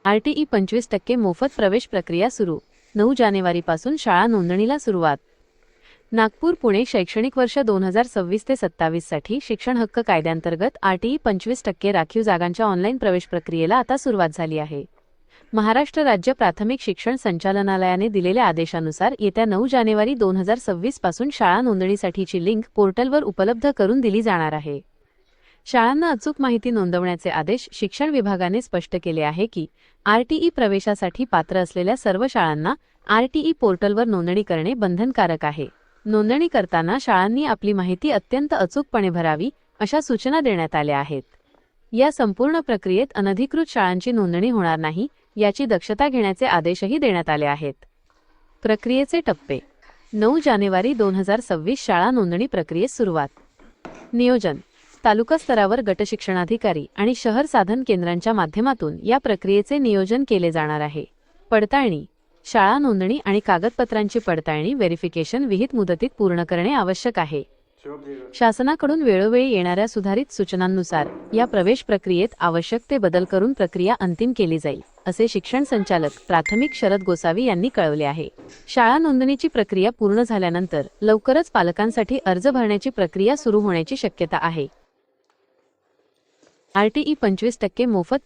RTE 25% मोफत प्रवेश प्रक्रिया सुरू. 9 जानेवारीपासून शाळा नोंदणीला सुरुवात. नागपूर पुणे शैक्षणिक वर्ष 2026 ते 27 साठी शिक्षण हक्क कायद्यांतर्गत RTE 25% राखीव जागांच्या ऑनलाईन प्रवेश प्रक्रियेला आता सुरुवात झाली आहे. महाराष्ट्र राज्य प्राथमिक शिक्षण संचालनालयाने दिलेल्या आदेशानुसार येत्या 9 जानेवारी 2026 पासून शाळा नोंदणीसाठीची लिंक पोर्टलवर उपलब्ध करून दिली जाणार आहे. शाळांना अचूक माहिती नोंदवण्याचे आदेश शिक्षण विभागाने स्पष्ट केले आहे की RTE प्रवेशासाठी पात्र असलेल्या सर्व शाळांना RTE पोर्टलवर नोंदणी करणे बंधनकारक आहे. नोंदणी करताना शाळांनी आपली माहिती अत्यंत अचूकपणे भरावी अशा सूचना देण्यात आल्या आहेत. या संपूर्ण प्रक्रियेत अनधिकृत शाळांची नोंदणी होणार नाही याची दक्षता घेण्याचे आदेशही देण्यात आले आहेत. प्रक्रियेचे टप्पे. 9 जानेवारी 2026 शाळा नोंदणी प्रक्रियेस सुरुवात. नियोजन. तालुका स्तरावर गटशिक्षणाधिकारी आणि शहर साधन केंद्रांच्या माध्यमातून या प्रक्रियेचे नियोजन केले जाणार आहे. पडताळणी. शाळा नोंदणी आणि कागदपत्रांची पडताळणी व्हेरिफिकेशन विहित मुदतीत पूर्ण करणे आवश्यक आहे. शासनाकडून वेळोवेळी येणाऱ्या सुधारित सूचनांनुसार या प्रवेश प्रक्रियेत आवश्यक ते बदल करून प्रक्रिया अंतिम केली जाईल, असे शिक्षण संचालक प्राथमिक शरद गोसावी यांनी कळवले आहे. शाळा नोंदणीची प्रक्रिया पूर्ण झाल्यानंतर लवकरच पालकांसाठी अर्ज भरण्याची प्रक्रिया सुरू होण्याची शक्यता आहे. RTE 25% मोफत